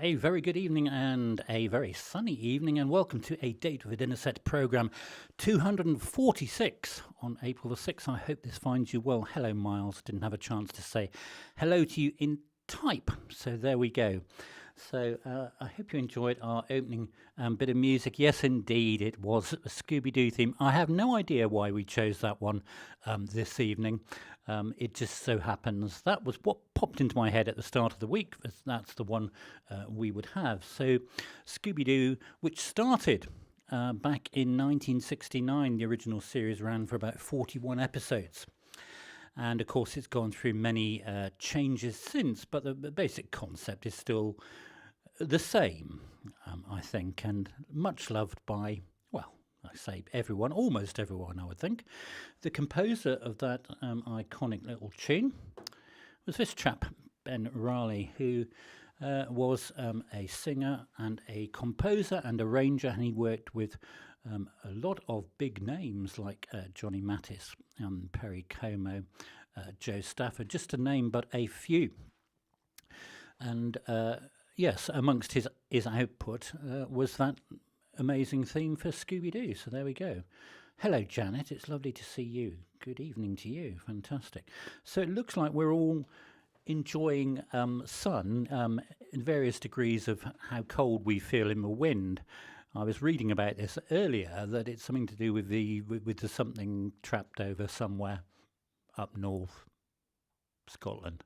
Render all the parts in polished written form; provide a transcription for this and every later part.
A very good evening and a very sunny evening, and welcome to a Date with a Dinner Set programme 246 on April the 6th. I hope this finds you well. Hello, Miles. Didn't have a chance to say hello to you in type, so there we go. So I hope you enjoyed our opening bit of music. Yes, indeed, it was a Scooby Doo theme. I have no idea why we chose that one this evening. It just so happens that was what popped into my head at the start of the week. That's the one we would have. So Scooby Doo, which started back in 1969, the original series ran for about 41 episodes. And of course, it's gone through many changes since, but the basic concept is still the same, I think, and much loved by, well, I say everyone, almost everyone, I would think. The composer of that iconic little tune was this chap, Ben Raleigh, who was a singer and a composer and arranger, and he worked with a lot of big names like Johnny Mattis, Perry Como, Joe Stafford, just to name but a few. And yes, amongst his output was that amazing theme for Scooby Doo. So there we go. Hello, Janet. It's lovely to see you. Good evening to you. Fantastic. So it looks like we're all enjoying sun in various degrees of how cold we feel in the wind. I was reading about this earlier, that it's something to do with the something trapped over somewhere up north Scotland,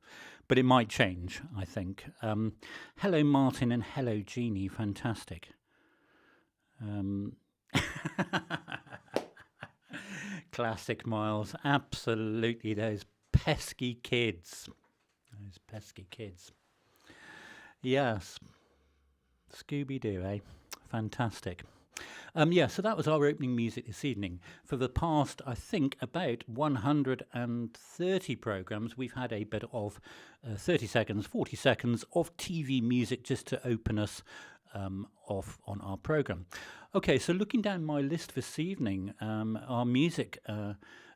but it might change, I think. Hello, Martin, and hello, Jeannie. Fantastic. Classic, Miles. Absolutely, those pesky kids. Those pesky kids. Yes. Scooby Doo, eh? Fantastic. Yeah, so that was our opening music this evening. For the past, I think, about 130 programmes, we've had a bit of 30 seconds, 40 seconds of TV music just to open us off on our programme. Okay, so looking down my list this evening, our music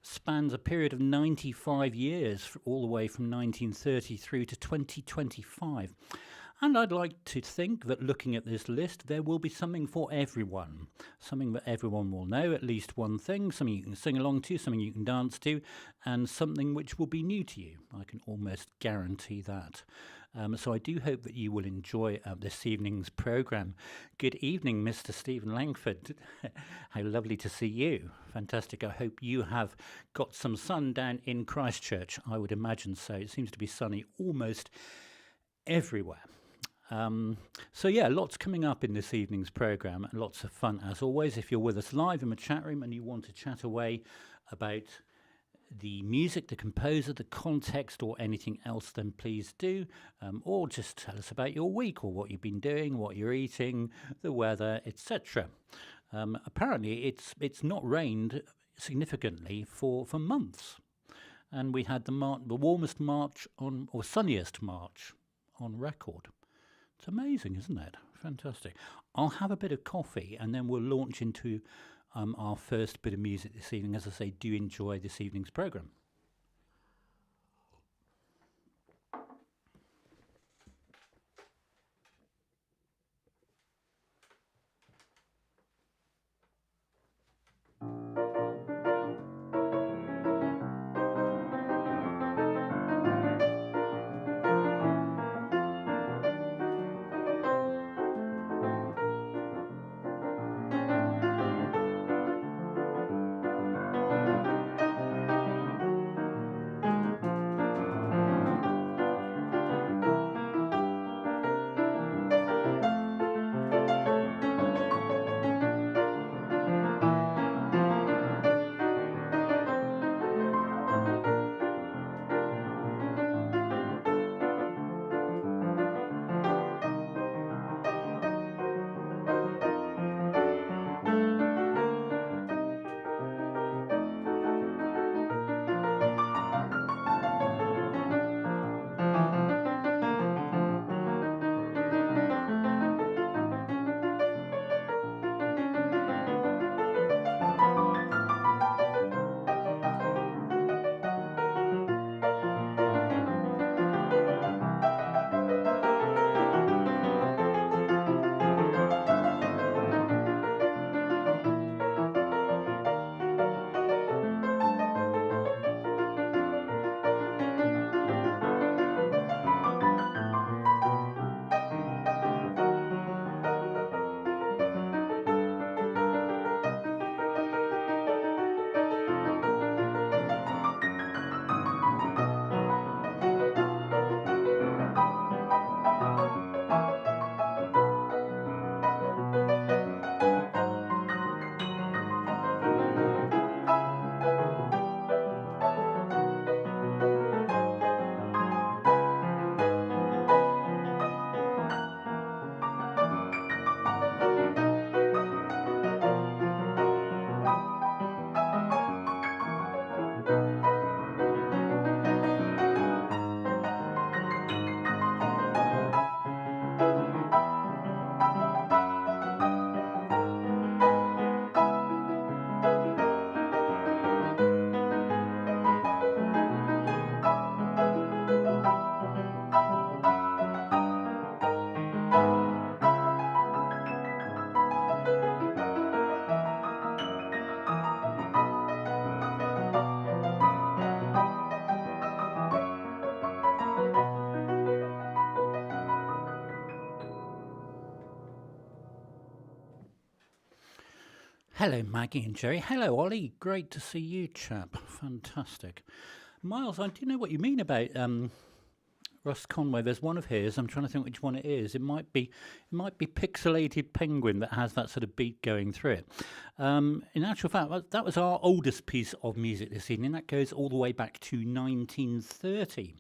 spans a period of 95 years, all the way from 1930 through to 2025. And I'd like to think that looking at this list, there will be something for everyone. Something that everyone will know, at least one thing, something you can sing along to, something you can dance to, and something which will be new to you. I can almost guarantee that. So I do hope that you will enjoy this evening's programme. Good evening, Mr. Stephen Langford. How lovely to see you. Fantastic. I hope you have got some sun down in Christchurch. I would imagine so. It seems to be sunny almost everywhere. So yeah, lots coming up in this evening's programme, and lots of fun as always. If you're with us live in the chat room and you want to chat away about the music, the composer, the context, or anything else, then please do. Or just tell us about your week, or what you've been doing, what you're eating, the weather, etc. Apparently, it's not rained significantly for months, and we had the warmest March or sunniest March on record. It's amazing, isn't it? Fantastic. I'll have a bit of coffee and then we'll launch into our first bit of music this evening. As I say, do enjoy this evening's programme. Hello, Maggie and Jerry. Hello, Ollie. Great to see you, chap. Fantastic. Miles, I do know what you mean about Russ Conway. There's one of his. I'm trying to think which one it is. It might be Pixelated Penguin that has that sort of beat going through it. In actual fact, that was our oldest piece of music this evening. That goes all the way back to 1930.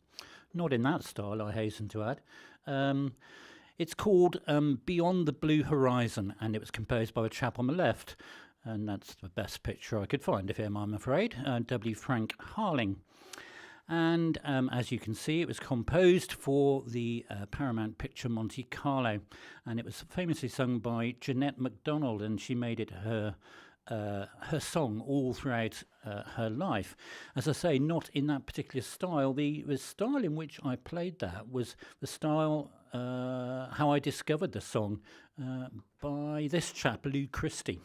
Not in that style, I hasten to add. It's called Beyond the Blue Horizon, and it was composed by a chap on the left. And that's the best picture I could find of him, I'm afraid, W. Frank Harling. And as you can see, it was composed for the Paramount picture Monte Carlo, and it was famously sung by Jeanette MacDonald, and she made it her song all throughout her life. As I say, not in that particular style. The style in which I played that was the style how I discovered the song by this chap, Lou Christie.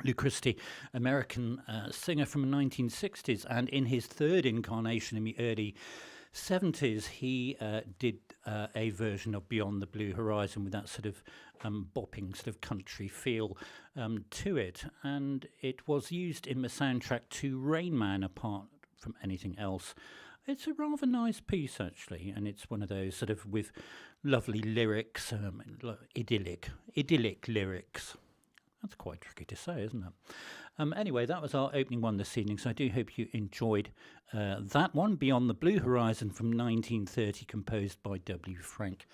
Lou Christie, American singer from the 1960s, and in his third incarnation in the early 70s, he did a version of Beyond the Blue Horizon with that sort of bopping sort of country feel to it, and it was used in the soundtrack to Rain Man, apart from anything else. It's a rather nice piece, actually, and it's one of those sort of with lovely lyrics, idyllic lyrics. That's quite tricky to say, isn't it? Anyway, that was our opening one this evening, so I do hope you enjoyed that one, Beyond the Blue Horizon from 1930, composed by W. Frank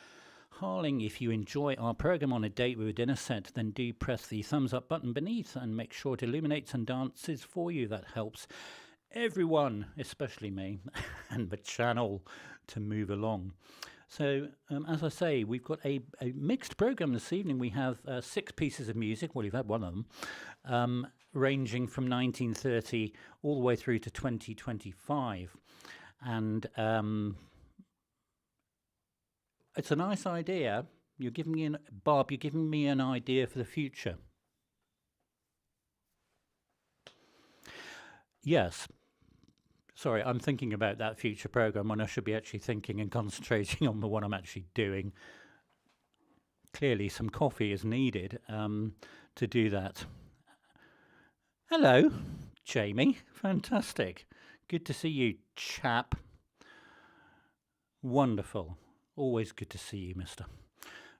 Harling. If you enjoy our programme On a Date with a Dinner Set, then do press the thumbs up button beneath and make sure it illuminates and dances for you. That helps everyone, especially me, and the channel to move along. So, as I say, we've got a mixed programme this evening. We have 6 pieces of music, well, you've had one of them, ranging from 1930 all the way through to 2025. And it's a nice idea. You're giving me Bob, you're giving me an idea for the future. Yes. Sorry, I'm thinking about that future programme when I should be actually thinking and concentrating on the one I'm actually doing. Clearly, some coffee is needed to do that. Hello, Jamie. Fantastic. Good to see you, chap. Wonderful. Always good to see you, mister.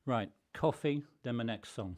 Right, coffee, then my next song.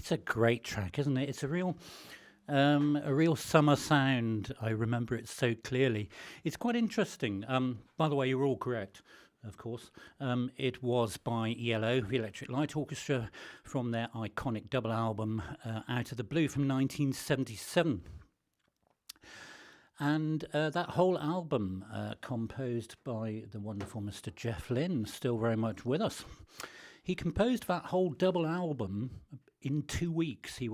It's a great track, isn't it? It's a real summer sound. I remember it so clearly. It's quite interesting. By the way, you're all correct, of course. It was by ELO, the Electric Light Orchestra, from their iconic double album Out of the Blue from 1977. And that whole album composed by the wonderful Mr. Jeff Lynne, still very much with us. He composed that whole double album in 2 weeks. He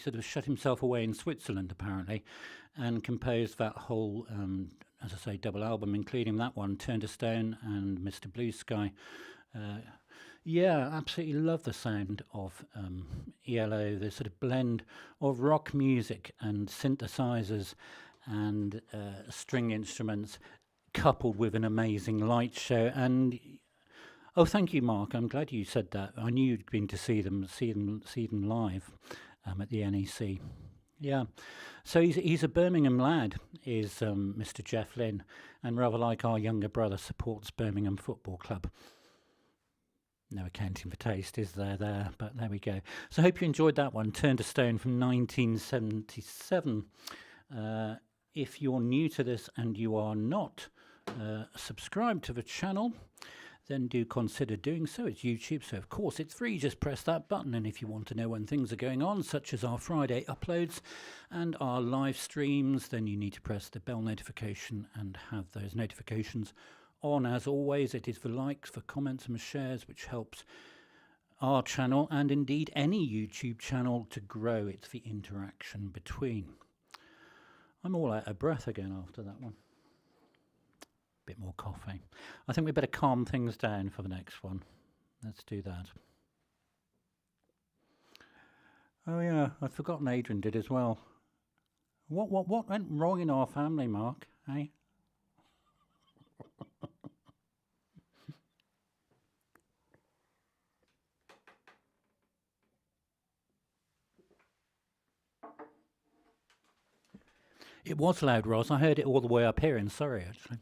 sort of shut himself away in Switzerland, apparently, and composed that whole, as I say, double album, including that one, Turn to Stone and Mr. Blue Sky. Yeah, absolutely love the sound of ELO, the sort of blend of rock music and synthesizers and string instruments, coupled with an amazing light show. And oh, thank you, Mark. I'm glad you said that. I knew you'd been to see them live at the NEC. Yeah, so he's a Birmingham lad, is Mr. Jeff Lynne, and rather like our younger brother, supports Birmingham Football Club. No accounting for taste, is there? But there we go. So I hope you enjoyed that one, Turn to Stone from 1977. If you're new to this and you are not subscribed to the channel, then do consider doing so. It's YouTube, so of course it's free. Just press that button, and if you want to know when things are going on, such as our Friday uploads and our live streams, then you need to press the bell notification and have those notifications on. As always, it is for likes, for comments and shares, which helps our channel and indeed any YouTube channel to grow. It's the interaction between. I'm all out of breath again after that one. Bit more coffee. I think we better calm things down for the next one. Let's do that. Oh yeah, I'd forgotten Adrian did as well. What went wrong in our family, Mark? Eh? It was loud, Ross. I heard it all the way up here in Surrey, actually.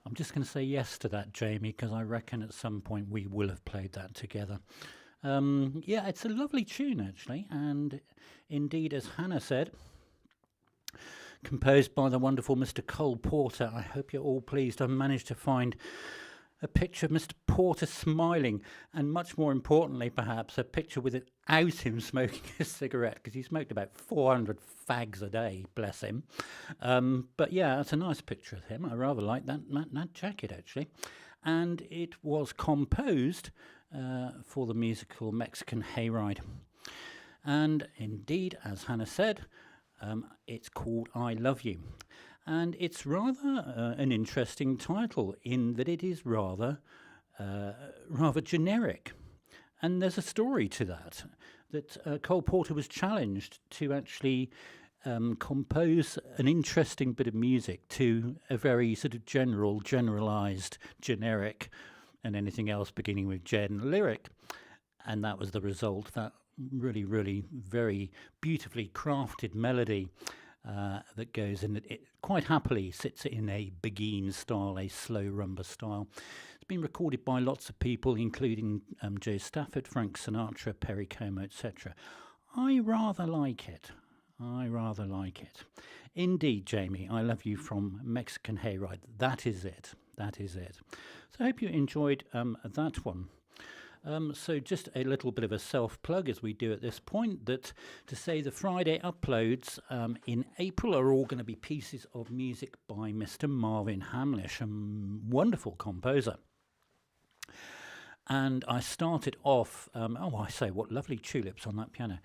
I'm just going to say yes to that, Jamie, because I reckon at some point we will have played that together. Yeah, it's a lovely tune, actually, and indeed, as Hannah said, composed by the wonderful Mr. Cole Porter. I hope you're all pleased. I managed to find a picture of Mr. Porter smiling, and much more importantly, perhaps, a picture without him smoking a cigarette, because he smoked about 400 fags a day, bless him. But yeah, it's a nice picture of him. I rather like that jacket, actually. And it was composed for the musical Mexican Hayride. And indeed, as Hannah said, it's called I Love You. And it's rather an interesting title in that it is rather generic. And there's a story to that Cole Porter was challenged to actually compose an interesting bit of music to a very sort of generalised, generic, and anything else beginning with gen lyric. And that was the result, that really, really very beautifully crafted melody that goes in. It quite happily sits in a Begin style, a slow rumba style. It's been recorded by lots of people, including Joe Stafford, Frank Sinatra, Perry Como, etc. I rather like it. Indeed, Jamie, I Love You from Mexican Hayride. That is it. So I hope you enjoyed that one. So just a little bit of a self-plug, as we do at this point, that to say the Friday uploads in April are all going to be pieces of music by Mr. Marvin Hamlisch, a wonderful composer. And I started off, what lovely tulips on that piano,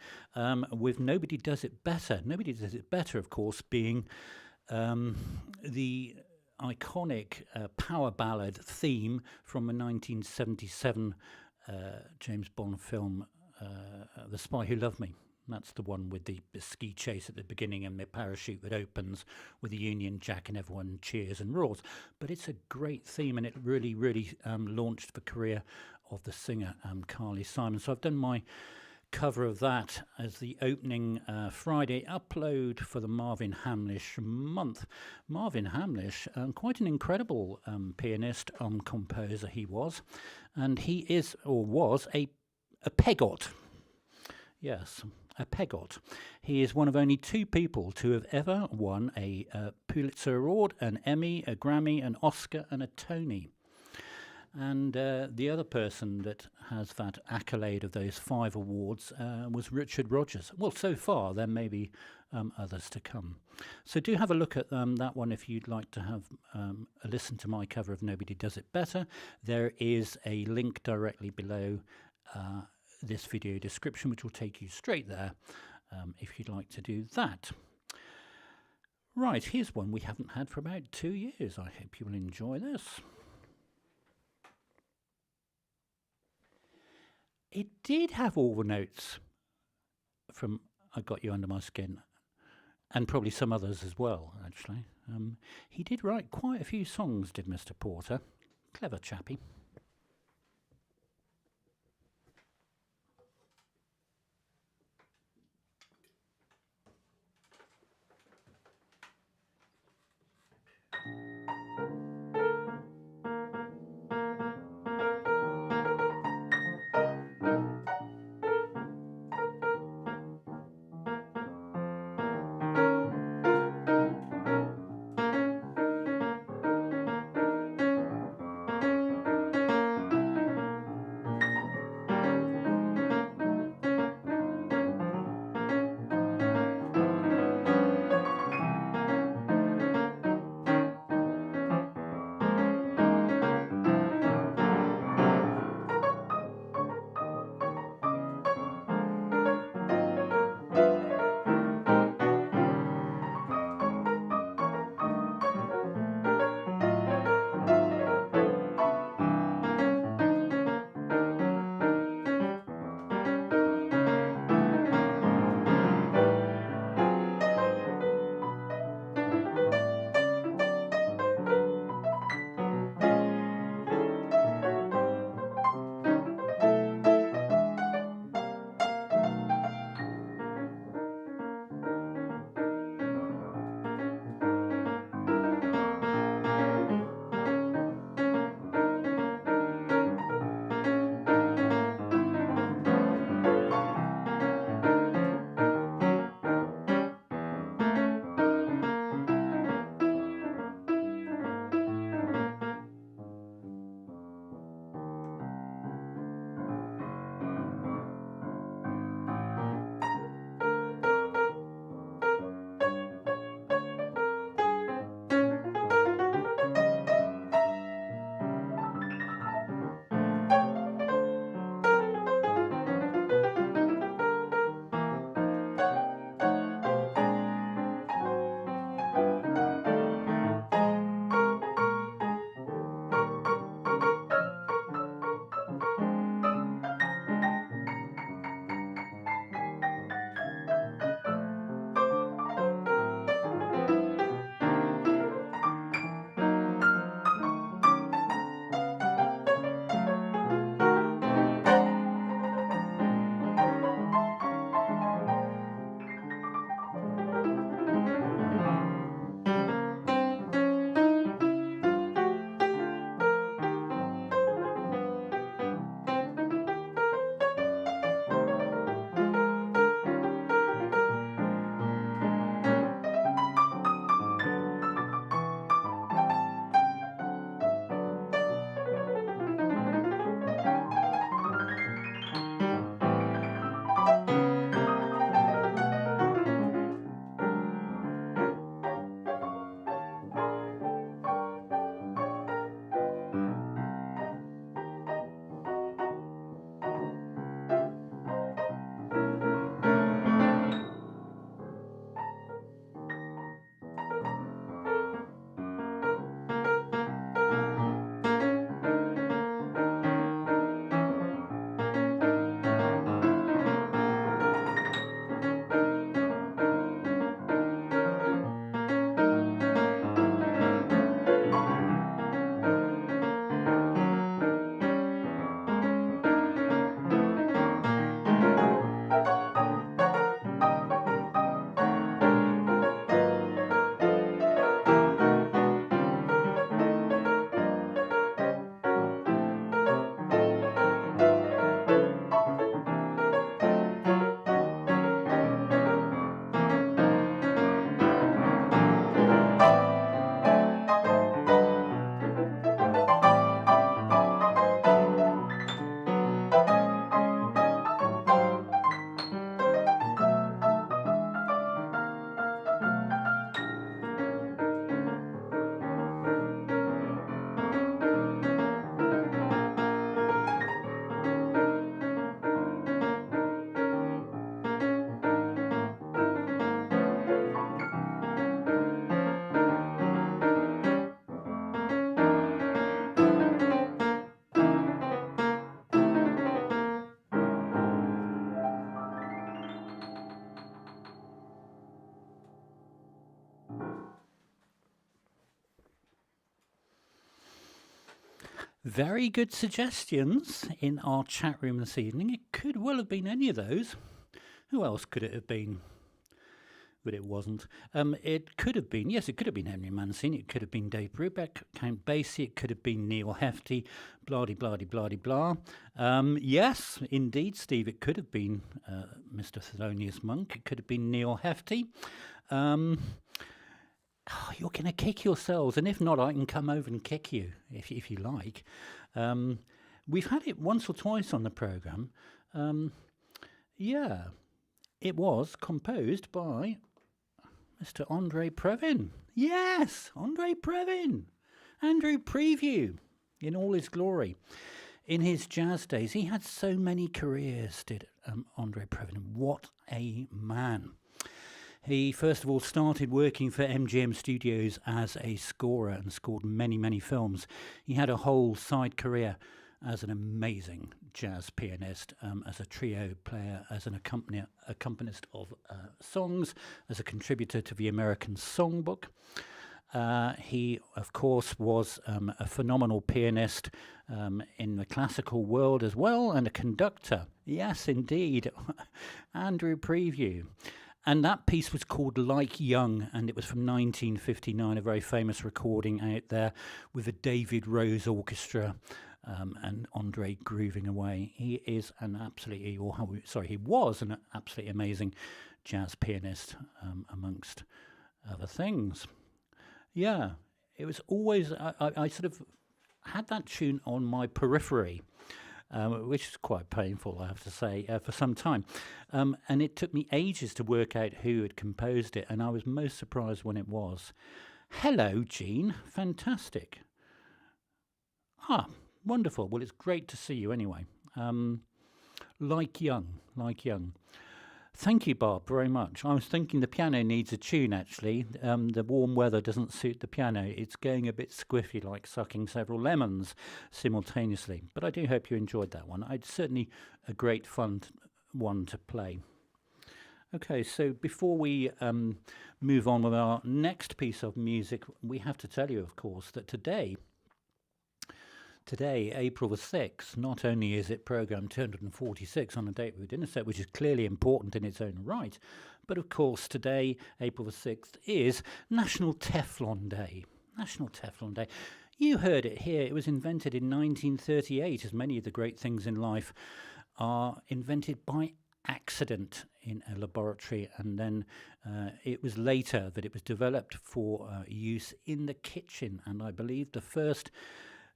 with Nobody Does It Better. Nobody Does It Better, of course, being the iconic power ballad theme from a 1977 James Bond film, The Spy Who Loved Me. That's the one with the ski chase at the beginning and the parachute that opens with the Union Jack and everyone cheers and roars. But it's a great theme, and it really, really launched the career of the singer Carly Simon. So I've done my cover of that as the opening Friday upload for the Marvin Hamlisch month. Marvin Hamlisch, quite an incredible pianist, composer he was, and he is, or was, a PEGOT. Yes, a PEGOT. He is one of only 2 people to have ever won a Pulitzer Award, an Emmy, a Grammy, an Oscar, and a Tony. And the other person that has that accolade of those 5 awards was Richard Rodgers. Well, so far, there may be others to come. So do have a look at that one if you'd like to have a listen to my cover of Nobody Does It Better. There is a link directly below this video description, which will take you straight there if you'd like to do that. Right, here's one we haven't had for about 2 years. I hope you will enjoy this. It did have all the notes from I Got You Under My Skin, and probably some others as well, actually. He did write quite a few songs, did Mr. Porter. Clever chappie. Very good suggestions in our chat room this evening. It could well have been any of those. Who else could it have been? But it wasn't. It could have been, yes, it could have been Henry Mancini, it could have been Dave Brubeck, Count Basie, it could have been Neil Hefti, blah-de-blah-de-blah-de-blah. Yes, indeed, Steve, it could have been Mr. Thelonious Monk, it could have been Neil Hefti. You're going to kick yourselves, and if not, I can come over and kick you, if you like. We've had it once or twice on the programme. Yeah, it was composed by Mr. André Previn. Yes, André Previn. Andrew Preview in all his glory. In his jazz days, he had so many careers, did André Previn. What a man. He first of all started working for MGM Studios as a scorer and scored many, many films. He had a whole side career as an amazing jazz pianist, as a trio player, as an accompanist of songs, as a contributor to the American Songbook. He, of course, was a phenomenal pianist in the classical world as well, and a conductor. Yes, indeed. Andrew Preview. And that piece was called Like Young, and it was from 1959, a very famous recording out there with the David Rose Orchestra and André grooving away. He is an absolutely, he was an absolutely amazing jazz pianist, amongst other things. Yeah, it was always, I sort of had that tune on my periphery, which is quite painful, I have to say, for some time. And it took me ages to work out who had composed it, and I was most surprised when it was. Hello, Jean. Fantastic. Wonderful. Well, it's great to see you anyway. Like Young. Thank you, Bob, very much. I was thinking the piano needs a tune, actually. The warm weather doesn't suit the piano. It's going a bit squiffy, like sucking several lemons simultaneously. But I do hope you enjoyed that one. It's certainly a great fun one to play. Okay, so before we move on with our next piece of music, we have to tell you, of course, that today, April the 6th, not only is it programme 246 on A Date with Dinner Set, which is clearly important in its own right, but of course today, April the 6th, is National Teflon Day. National Teflon Day. You heard it here. It was invented in 1938, as many of the great things in life are invented by accident in a laboratory, and then it was later that it was developed for use in the kitchen, and I believe the first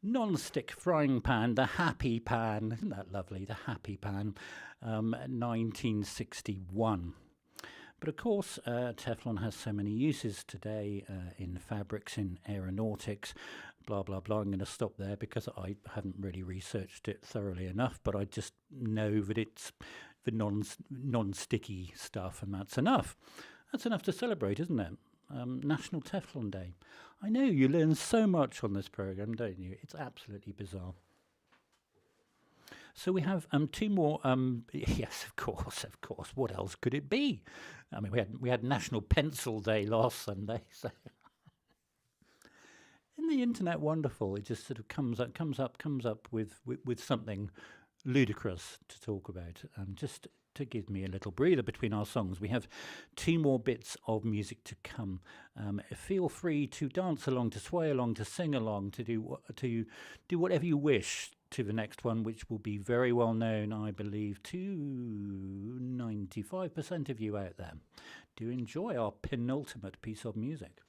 non-stick frying pan, the Happy Pan, isn't that lovely, the Happy Pan, 1961. But of course, Teflon has so many uses today in fabrics, in aeronautics, blah, blah, blah. I'm going to stop there because I haven't really researched it thoroughly enough, but I just know that it's the non-sticky stuff, and that's enough. That's enough to celebrate, isn't it? National Teflon Day. I know you learn so much on this programme, don't you? It's absolutely bizarre. So we have two more. Yes, of course. What else could it be? I mean, we had National Pencil Day last Sunday. So isn't the internet wonderful? It just sort of comes up with something ludicrous to talk about. Just to give me a little breather between our songs. We have two more bits of music to come. Feel free to dance along, to sway along, to sing along, to do whatever you wish to the next one, which will be very well known, I believe, to 95% of you out there. Do enjoy our penultimate piece of music.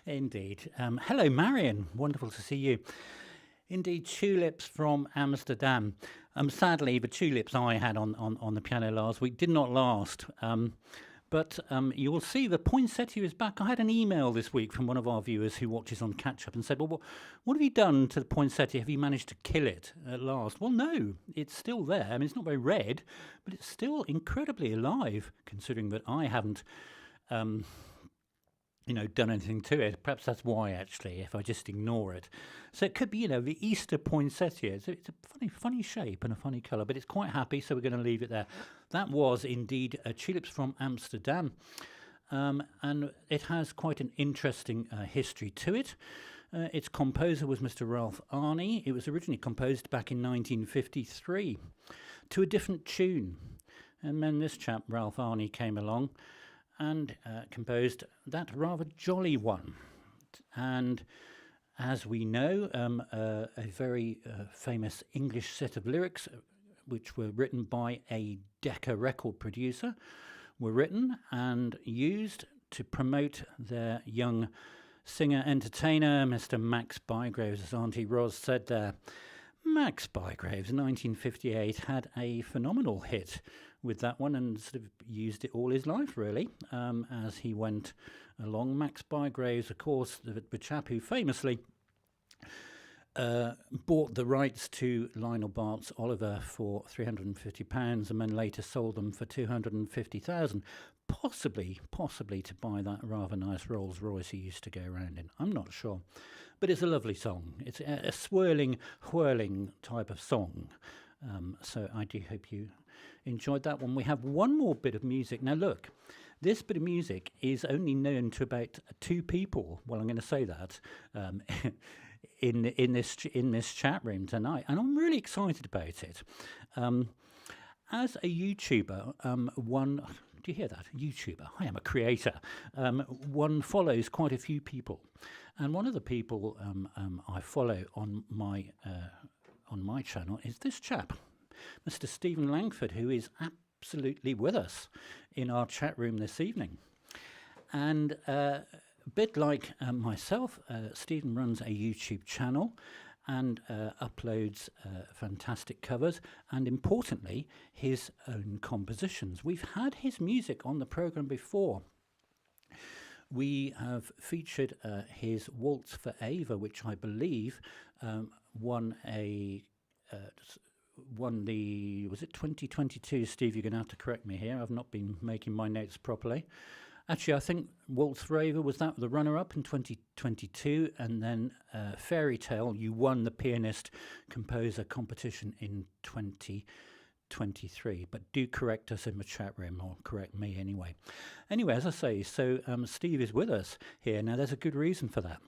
Indeed. Hello, Marion. Wonderful to see you. Indeed, Tulips from Amsterdam. Sadly, the tulips I had on the piano last week did not last. But you will see the poinsettia is back. I had an email this week from one of our viewers who watches on Catch Up and said, well, what have you done to the poinsettia? Have you managed to kill it at last? Well, no, it's still there. I mean, it's not very red, but it's still incredibly alive, considering that I haven't done anything to it. Perhaps that's why, actually, if I just ignore it. So it could be, the Easter poinsettia. It's a funny shape and a funny colour, but it's quite happy, so we're going to leave it there. That was indeed Tulips from Amsterdam, and it has quite an interesting history to it. Its composer was Mr. Ralf Arnie. It was originally composed back in 1953 to a different tune. And then this chap, Ralf Arnie, came along and composed that rather jolly one. And as we know, a very famous English set of lyrics, which were written by a Decca record producer, were written and used to promote their young singer-entertainer, Mr. Max Bygraves, as Auntie Ros said there. Max Bygraves, 1958, had a phenomenal hit with that one and sort of used it all his life, really, as he went along. Max Bygraves, of course, the chap who famously bought the rights to Lionel Bart's Oliver for £350 and then later sold them for £250,000, possibly to buy that rather nice Rolls Royce he used to go around in. I'm not sure. But it's a lovely song. It's a swirling, whirling type of song. So I do hope you enjoyed that one. We have one more bit of music. Now look, this bit of music is only known to about 2 people. Well, I'm going to say that in this chat room tonight, and I'm really excited about it. As a YouTuber, one. Do you hear that? YouTuber. I am a creator. One follows quite a few people, and one of the people I follow on my channel is this chap, Mr. Stephen Langford, who is absolutely with us in our chat room this evening. And a bit like myself, Stephen runs a YouTube channel and uploads fantastic covers and, importantly, his own compositions. We've had his music on the programme before. We have featured his Waltz for Ava, which I believe won the, was it 2022? Steve, you're going to have to correct me here. I've not been making my notes properly. Actually, I think Waltz for Ava was that the runner-up in 2022, and then Fairy Tale, you won the pianist composer competition in 2023. But do correct us in the chat room, or correct me anyway. Anyway, as I say, so Steve is with us here. Now, there's a good reason for that.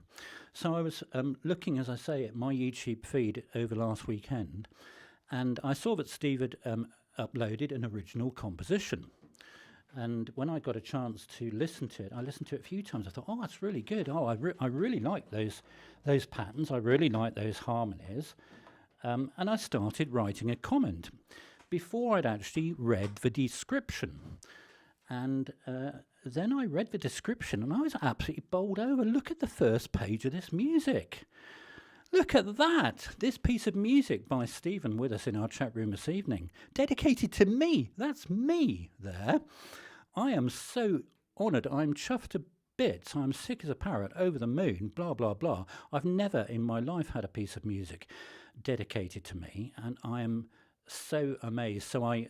So I was looking, as I say, at my YouTube feed over last weekend, and I saw that Steve had uploaded an original composition. And when I got a chance to listen to it, I listened to it a few times. I thought, oh, that's really good. Oh, I really like those patterns. I really like those harmonies. And I started writing a comment before I'd actually read the description. And then I read the description, and I was absolutely bowled over. Look at the first page of this music. Look at that. This piece of music by Stephen with us in our chat room this evening, dedicated to me. That's me there. I am so honoured. I'm chuffed to bits. I'm sick as a parrot, over the moon, blah, blah, blah. I've never in my life had a piece of music dedicated to me, and I am so amazed. So I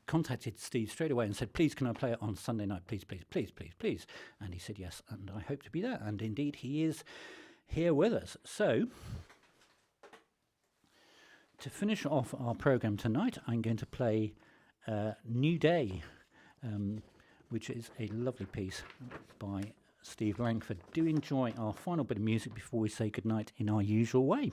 contacted Steve straight away and said, please, can I play it on Sunday night? Please, please, please, please, please. And he said yes, and I hope to be there. And indeed, he is here with us. So, to finish off our programme tonight, I'm going to play New Day, which is a lovely piece by Steve Langford. Do enjoy our final bit of music before we say goodnight in our usual way.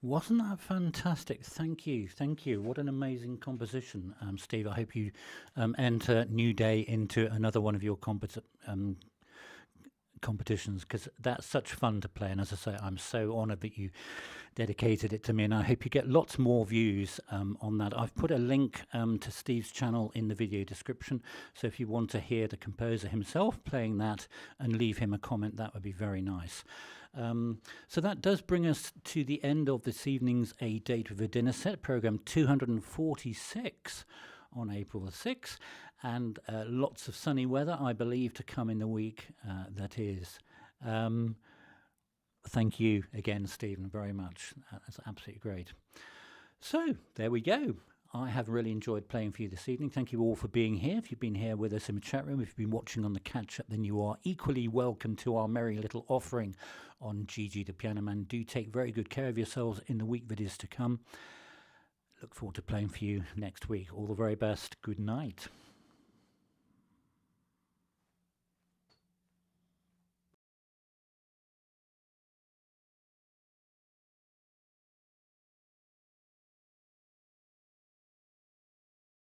Wasn't that fantastic? Thank you, thank you. What an amazing composition, Steve. I hope you enter New Day into another one of your competitions, because that's such fun to play. And as I say, I'm so honoured that you dedicated it to me, and I hope you get lots more views on that. I've put a link to Steve's channel in the video description, so if you want to hear the composer himself playing that and leave him a comment, that would be very nice. So that does bring us to the end of this evening's A Date with a Dinner Set, programme 246 on April the 6th, and lots of sunny weather, I believe, to come in the week that is. Thank you again, Stephen, very much. That's absolutely great. So there we go. I have really enjoyed playing for you this evening. Thank you all for being here. If you've been here with us in the chat room, if you've been watching on the catch-up, then you are equally welcome to our merry little offering on Gigi the Piano Man. Do take very good care of yourselves in the week that is to come. Look forward to playing for you next week. All the very best. Good night.